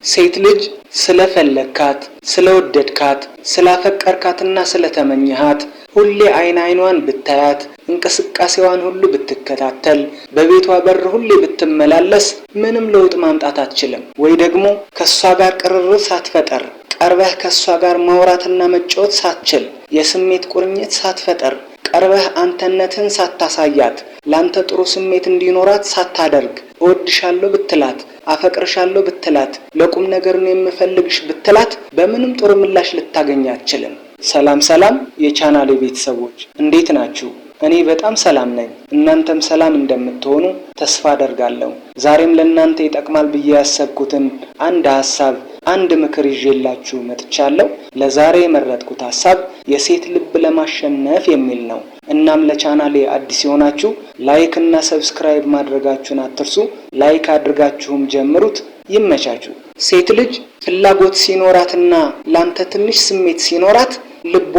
ሴት ልጅ ስለፈለካት ስለወደድካት ስላፈቀርካትና ስለተመኘሃት ሁሌ አይኗን ብታያት እንቅስቃሴዋን ሁሉ ብትከታተል በቤቷ በር ሁሌ ብትመላለስ ምንም ለውጥ ማምጣት አትችልም። ወይ ደግሞ ከሷ ጋር ቅርርብ ሳትፈጠር ቀርበህ ከሷ ጋር ማውራትና መጫወት ሳትችል የስሜት ቁርኝት ሳትፈጠር ቀርበህ አንተነትን ሳታሳያት ላንተ ጥሩ ስሜት እንዲኖራት ሳታደርግ እወድሻለሁ ብትላት አፈቅርሻለሁ ብትላት ለቁም ነገር ነው የምፈልግሽ ብትላት በምንም ጥሩ ምላሽ ልታገኝ አትችልም። ሰላም የቻናሌ ቤተሰቦች እንዴት ናችሁ? እኔ በጣም ሰላም ነኝ። እናንተም ሰላም እንደምትሆኑ ተስፋ አደርጋለሁ። ዛሬም ለእናንተ ይጠቅማል ብዬ ያሰብኩትን አንድ ምክር ይዤላችሁ መጥቻለሁ። ለዛሬ የመረጥኩት ሐሳብ የሴት ልብ ለማሸነፍ የሚል ነው። እናም ለቻናሌ አዲስ የሆናችሁ ላይክ እና ሰብስክራይብ ማድረጋችሁን አትርሱ። ላይክ አድርጋችሁም ጀምሩት። ይመቻችሁ። ሴት ልጅ ፍላጎት ሲኖራትና ላንተ ትንሽ ስሜት ሲኖራት ልቧ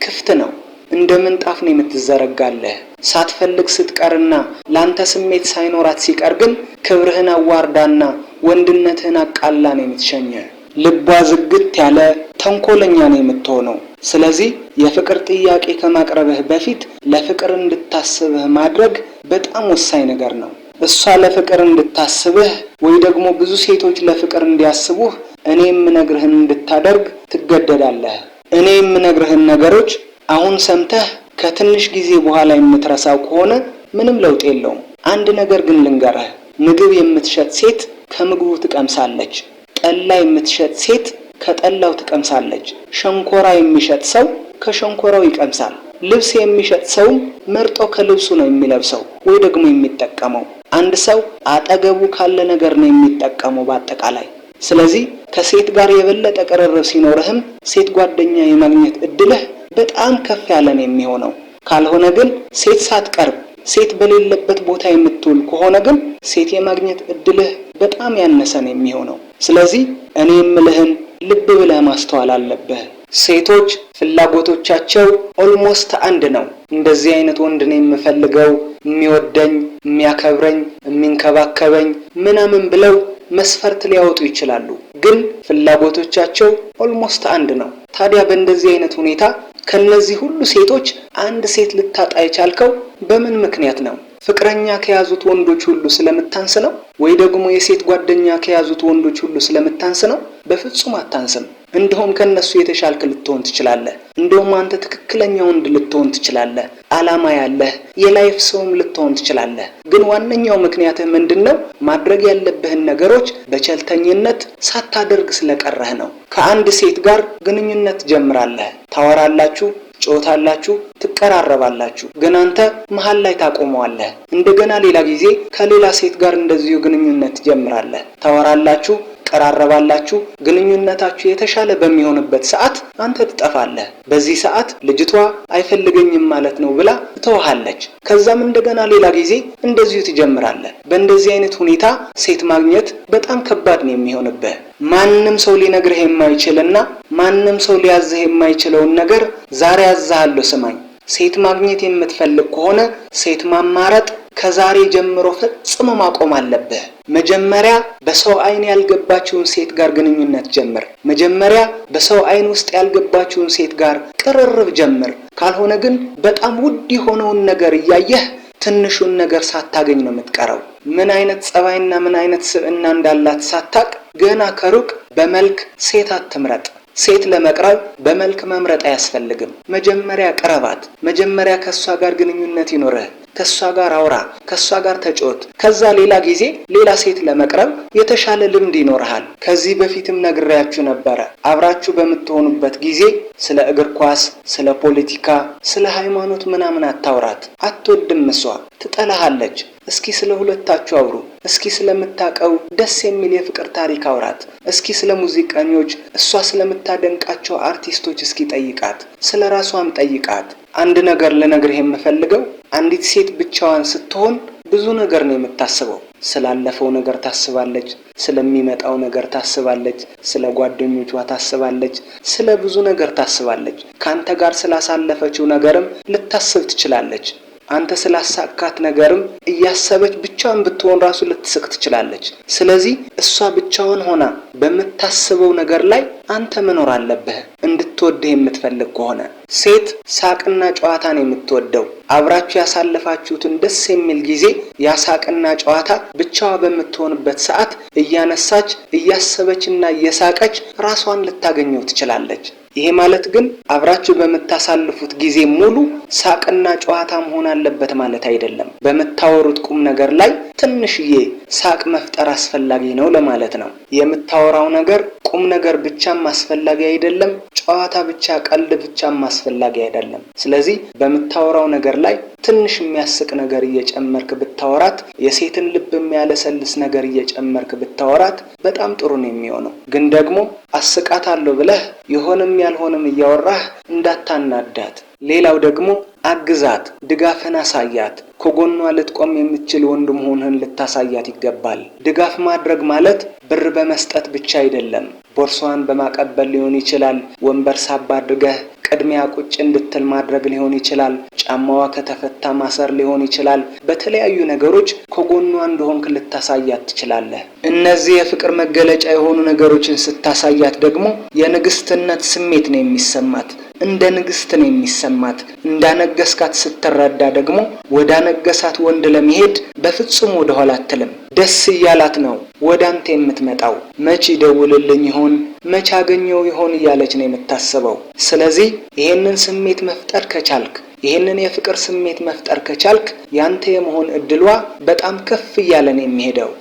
ክፍት ነው። እንደ ምንጣፍ ነው የምትዘረጋለህ። ሳትፈልግ ስትቀርና ላንተ ስሜት ሳይኖራት ሲቀር ግን ክብርህን አዋርዳና ወንድነትህን አቃላ ነው የምትሸኘህ። ልቧ ዝግት ያለ ተንኮለኛ ነው የምትሆነው። ስለዚህ የፍቅር ጥያቄ ከማቅረብህ በፊት ለፍቅር እንድታስብህ ማድረግ በጣም ወሳኝ ነገር ነው። እሷ ለፍቅር እንድታስብህ ወይ ደግሞ ብዙ ሴቶች ለፍቅር እንዲያስቡህ እኔ የምነግርህን እንድታደርግ ትገደዳለህ። እኔ የምነግርህን ነገሮች አሁን ሰምተህ ከትንሽ ጊዜ በኋላ የምትረሳው ከሆነ ምንም ለውጥ የለውም። አንድ ነገር ግን ልንገርህ፣ ምግብ የምትሸጥ ሴት ከምግቡ ትቀምሳለች። ጠላ የምትሸጥ ሴት ከጠላው ትቀምሳለች። ሸንኮራ የሚሸጥ ሰው ከሸንኮራው ይቀምሳል። ልብስ የሚሸጥ ሰውም መርጦ ከልብሱ ነው የሚለብሰው ወይ ደግሞ የሚጠቀመው። አንድ ሰው አጠገቡ ካለ ነገር ነው የሚጠቀመው በአጠቃላይ። ስለዚህ ከሴት ጋር የበለጠ ቅርርብ ሲኖርህም ሴት ጓደኛ የማግኘት እድልህ በጣም ከፍ ያለ ነው የሚሆነው። ካልሆነ ግን ሴት ሳትቀርብ ሴት በሌለበት ቦታ የምትውል ከሆነ ግን ሴት የማግኘት እድልህ በጣም ያነሰ ነው የሚሆነው። ስለዚህ እኔ የምልህን ልብ ብለህ ማስተዋል አለብህ። ሴቶች ፍላጎቶቻቸው ኦልሞስት አንድ ነው። እንደዚህ አይነት ወንድ ነው የምፈልገው፣ የሚወደኝ፣ የሚያከብረኝ፣ የሚንከባከበኝ ምናምን ብለው መስፈርት ሊያወጡ ይችላሉ። ግን ፍላጎቶቻቸው ኦልሞስት አንድ ነው። ታዲያ በእንደዚህ አይነት ሁኔታ ከነዚህ ሁሉ ሴቶች አንድ ሴት ልታጣ የቻልከው በምን ምክንያት ነው? ፍቅረኛ ከያዙት ወንዶች ሁሉ ስለምታንስ ነው? ወይ ደግሞ የሴት ጓደኛ ከያዙት ወንዶች ሁሉ ስለምታንስ ነው? በፍጹም አታንስም። እንደውም ከነሱ የተሻልክ ልትሆን ትችላለህ። እንደውም አንተ ትክክለኛ ወንድ ልትሆን ትችላለህ። ዓላማ ያለህ የላይፍ ሰውም ልትሆን ትችላለህ። ግን ዋነኛው ምክንያትህ ምንድነው? ማድረግ ያለብህን ነገሮች በቸልተኝነት ሳታደርግ ስለቀረህ ነው። ከአንድ ሴት ጋር ግንኙነት ጀምራለህ፣ ታወራላችሁ፣ ጮታላችሁ፣ ትቀራረባላችሁ። ግን አንተ መሃል ላይ ታቆመዋለህ። እንደገና ሌላ ጊዜ ከሌላ ሴት ጋር እንደዚሁ ግንኙነት ጀምራለህ፣ ታወራላችሁ፣ ቀራረባላችሁ። ግንኙነታችሁ የተሻለ በሚሆንበት ሰዓት አንተ ትጠፋለህ። በዚህ ሰዓት ልጅቷ አይፈልገኝም ማለት ነው ብላ ትተውሃለች። ከዛም እንደገና ሌላ ጊዜ እንደዚሁ ትጀምራለህ። በእንደዚህ አይነት ሁኔታ ሴት ማግኘት በጣም ከባድ ነው የሚሆንብህ። ማንም ሰው ሊነግርህ የማይችልና ማንም ሰው ሊያዝህ የማይችለውን ነገር ዛሬ ያዝሃለሁ። ስማኝ፣ ሴት ማግኘት የምትፈልግ ከሆነ ሴት ማማረጥ ከዛሬ ጀምሮ ፈጽሞ ማቆም አለብህ። መጀመሪያ በሰው አይን ያልገባችውን ሴት ጋር ግንኙነት ጀምር። መጀመሪያ በሰው አይን ውስጥ ያልገባችውን ሴት ጋር ቅርርብ ጀምር። ካልሆነ ግን በጣም ውድ የሆነውን ነገር እያየህ ትንሹን ነገር ሳታገኝ ነው የምትቀረው። ምን አይነት ጸባይና ምን አይነት ስብዕና እንዳላት ሳታቅ ገና ከሩቅ በመልክ ሴት አትምረጥ። ሴት ለመቅረብ በመልክ መምረጥ አያስፈልግም። መጀመሪያ ቅረባት። መጀመሪያ ከሷ ጋር ግንኙነት ይኖርህ። ከሷ ጋር አውራ፣ ከሷ ጋር ተጫወት። ከዛ ሌላ ጊዜ ሌላ ሴት ለመቅረብ የተሻለ ልምድ ይኖርሃል። ከዚህ በፊትም ነግሬያችሁ ነበረ። አብራችሁ በምትሆኑበት ጊዜ ስለ እግር ኳስ፣ ስለ ፖለቲካ፣ ስለ ሃይማኖት ምናምን አታውራት። አትወድም፣ እሷ ትጠላሃለች። እስኪ ስለ ሁለታችሁ አውሩ። እስኪ ስለምታቀው ደስ የሚል የፍቅር ታሪክ አውራት። እስኪ ስለ ሙዚቀኞች፣ እሷ ስለምታደንቃቸው አርቲስቶች እስኪ ጠይቃት። ስለ ራሷም ጠይቃት። አንድ ነገር ልነግርህ የምፈልገው አንዲት ሴት ብቻዋን ስትሆን ብዙ ነገር ነው የምታስበው። ስላለፈው ነገር ታስባለች፣ ስለሚመጣው ነገር ታስባለች፣ ስለ ጓደኞቿ ታስባለች፣ ስለ ብዙ ነገር ታስባለች። ካንተ ጋር ስላሳለፈችው ነገርም ልታስብ ትችላለች። አንተ ስላሳካት ነገርም እያሰበች ብቻዋን ብትሆን ራሱ ልትስቅ ትችላለች። ስለዚህ እሷ ብቻዋን ሆና በምታስበው ነገር ላይ አንተ መኖር አለብህ እንድትወድህ የምትፈልግ ከሆነ። ሴት ሳቅና ጨዋታን የምትወደው አብራችሁ ያሳለፋችሁትን ደስ የሚል ጊዜ ያሳቅና ጨዋታ ብቻዋ በምትሆንበት ሰዓት እያነሳች እያሰበችና እየሳቀች ራሷን ልታገኘው ትችላለች። ይሄ ማለት ግን አብራችሁ በመታሳልፉት ጊዜ ሙሉ ሳቅና ጨዋታ መሆን አለበት ማለት አይደለም። በመታወሩት ቁም ነገር ላይ ትንሽዬ ሳቅ መፍጠር አስፈላጊ ነው ለማለት ነው። የምታወራው ነገር ቁም ነገር ብቻም አስፈላጊ አይደለም፣ ጨዋታ ብቻ ቀልድ ብቻም አስፈላጊ አይደለም። ስለዚህ በመታወራው ነገር ላይ ትንሽ የሚያስቅ ነገር እየጨመርክ ብታወራት፣ የሴትን ልብ የሚያለሰልስ ነገር እየጨመርክ ብታወራት በጣም ጥሩ ነው የሚሆነው። ግን ደግሞ አስቃታለሁ ብለህ የሆነም ያልሆነም እያወራህ እንዳታናዳት። ሌላው ደግሞ አግዛት፣ ድጋፍን አሳያት። ከጎኗ ልትቆም የምትችል ወንድ መሆንህን ልታሳያት ይገባል። ድጋፍ ማድረግ ማለት ብር በመስጠት ብቻ አይደለም። ቦርሷን በማቀበል ሊሆን ይችላል። ወንበር ሳብ አድርገህ ቅድሚያ ቁጭ እንድትል ማድረግ ሊሆን ይችላል። ጫማዋ ከተፈታ ማሰር ሊሆን ይችላል። በተለያዩ ነገሮች ከጎኗ እንደሆንክ ልታሳያት ትችላለህ። እነዚህ የፍቅር መገለጫ የሆኑ ነገሮችን ስታሳያት ደግሞ የንግስትነት ስሜት ነው የሚሰማት። እንደ ንግስት ነው የሚሰማት። እንዳነገስካት ስትረዳ ደግሞ ወደ አነገሳት ወንድ ለመሄድ በፍጹም ወደ ኋላ አትልም። ደስ እያላት ነው ወደ አንተ የምትመጣው። መቼ ይደውልልኝ ይሆን፣ መቼ አገኘው ይሆን እያለች ነው የምታስበው። ስለዚህ ይሄንን ስሜት መፍጠር ከቻልክ፣ ይሄንን የፍቅር ስሜት መፍጠር ከቻልክ ያንተ የመሆን እድሏ በጣም ከፍ እያለ ነው የሚሄደው።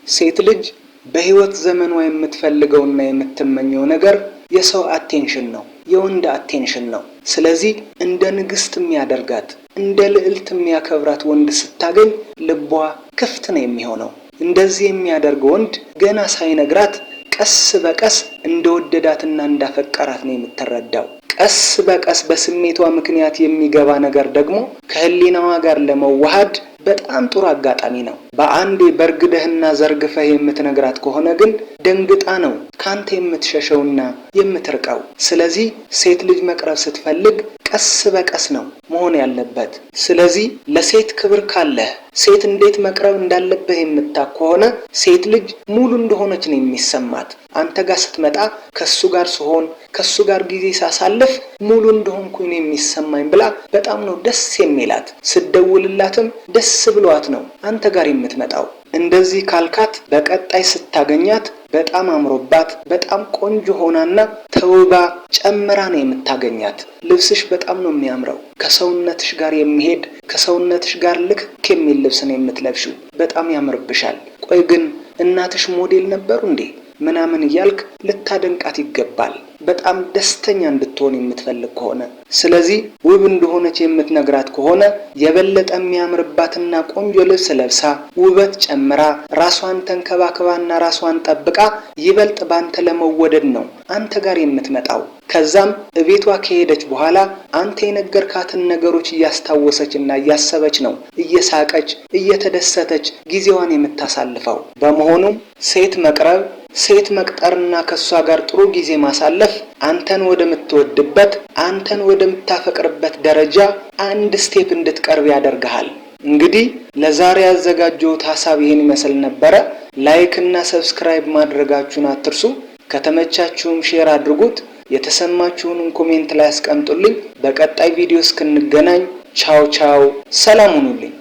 ሴት ልጅ በህይወት ዘመኗ የምትፈልገውና የምትመኘው ነገር የሰው አቴንሽን ነው፣ የወንድ አቴንሽን ነው። ስለዚህ እንደ ንግስት የሚያደርጋት እንደ ልዕልት የሚያከብራት ወንድ ስታገኝ ልቧ ክፍት ነው የሚሆነው። እንደዚህ የሚያደርግ ወንድ ገና ሳይነግራት ቀስ በቀስ እንደወደዳትና እንዳፈቀራት ነው የምትረዳው። ቀስ በቀስ በስሜቷ ምክንያት የሚገባ ነገር ደግሞ ከህሊናዋ ጋር ለመዋሃድ በጣም ጥሩ አጋጣሚ ነው። በአንዴ በርግደህና ዘርግፈህ የምትነግራት ከሆነ ግን ደንግጣ ነው ካንተ የምትሸሸውና የምትርቀው። ስለዚህ ሴት ልጅ መቅረብ ስትፈልግ ቀስ በቀስ ነው መሆን ያለበት። ስለዚህ ለሴት ክብር ካለህ፣ ሴት እንዴት መቅረብ እንዳለብህ የምታውቅ ከሆነ ሴት ልጅ ሙሉ እንደሆነች ነው የሚሰማት። አንተ ጋር ስትመጣ ከሱ ጋር ስሆን፣ ከሱ ጋር ጊዜ ሳሳልፍ ሙሉ እንደሆንኩኝ ነው የሚሰማኝ ብላ በጣም ነው ደስ የሚላት። ስደውልላትም ደስ ብሏት ነው አንተ ጋር የምትመጣው። እንደዚህ ካልካት በቀጣይ ስታገኛት በጣም አምሮባት በጣም ቆንጆ ሆናና ተውባ ጨምራ ነው የምታገኛት። ልብስሽ በጣም ነው የሚያምረው። ከሰውነትሽ ጋር የሚሄድ ከሰውነትሽ ጋር ልክክ የሚል ልብስ ነው የምትለብሺው። በጣም ያምርብሻል። ቆይ ግን እናትሽ ሞዴል ነበሩ እንዴ ምናምን እያልክ ልታደንቃት ይገባል፣ በጣም ደስተኛ እንድትሆን የምትፈልግ ከሆነ። ስለዚህ ውብ እንደሆነች የምትነግራት ከሆነ የበለጠ የሚያምርባትና ቆንጆ ልብስ ለብሳ ውበት ጨምራ ራሷን ተንከባክባና ራሷን ጠብቃ ይበልጥ ባንተ ለመወደድ ነው አንተ ጋር የምትመጣው። ከዛም እቤቷ ከሄደች በኋላ አንተ የነገርካትን ነገሮች እያስታወሰችና እያሰበች ነው እየሳቀች እየተደሰተች ጊዜዋን የምታሳልፈው። በመሆኑም ሴት መቅረብ፣ ሴት መቅጠርና ከሷ ጋር ጥሩ ጊዜ ማሳለፍ አንተን ወደምትወድበት አንተን ወደምታፈቅርበት ደረጃ አንድ ስቴፕ እንድትቀርብ ያደርግሃል። እንግዲህ ለዛሬ ያዘጋጀሁት ሐሳብ ይሄን ይመስል ነበረ። ላይክ እና ሰብስክራይብ ማድረጋችሁን አትርሱ። ከተመቻችሁም ሼር አድርጉት። የተሰማችሁን ኮሜንት ላይ አስቀምጡልኝ። በቀጣይ ቪዲዮ እስክንገናኝ ቻው ቻው፣ ሰላም ሁኑልኝ።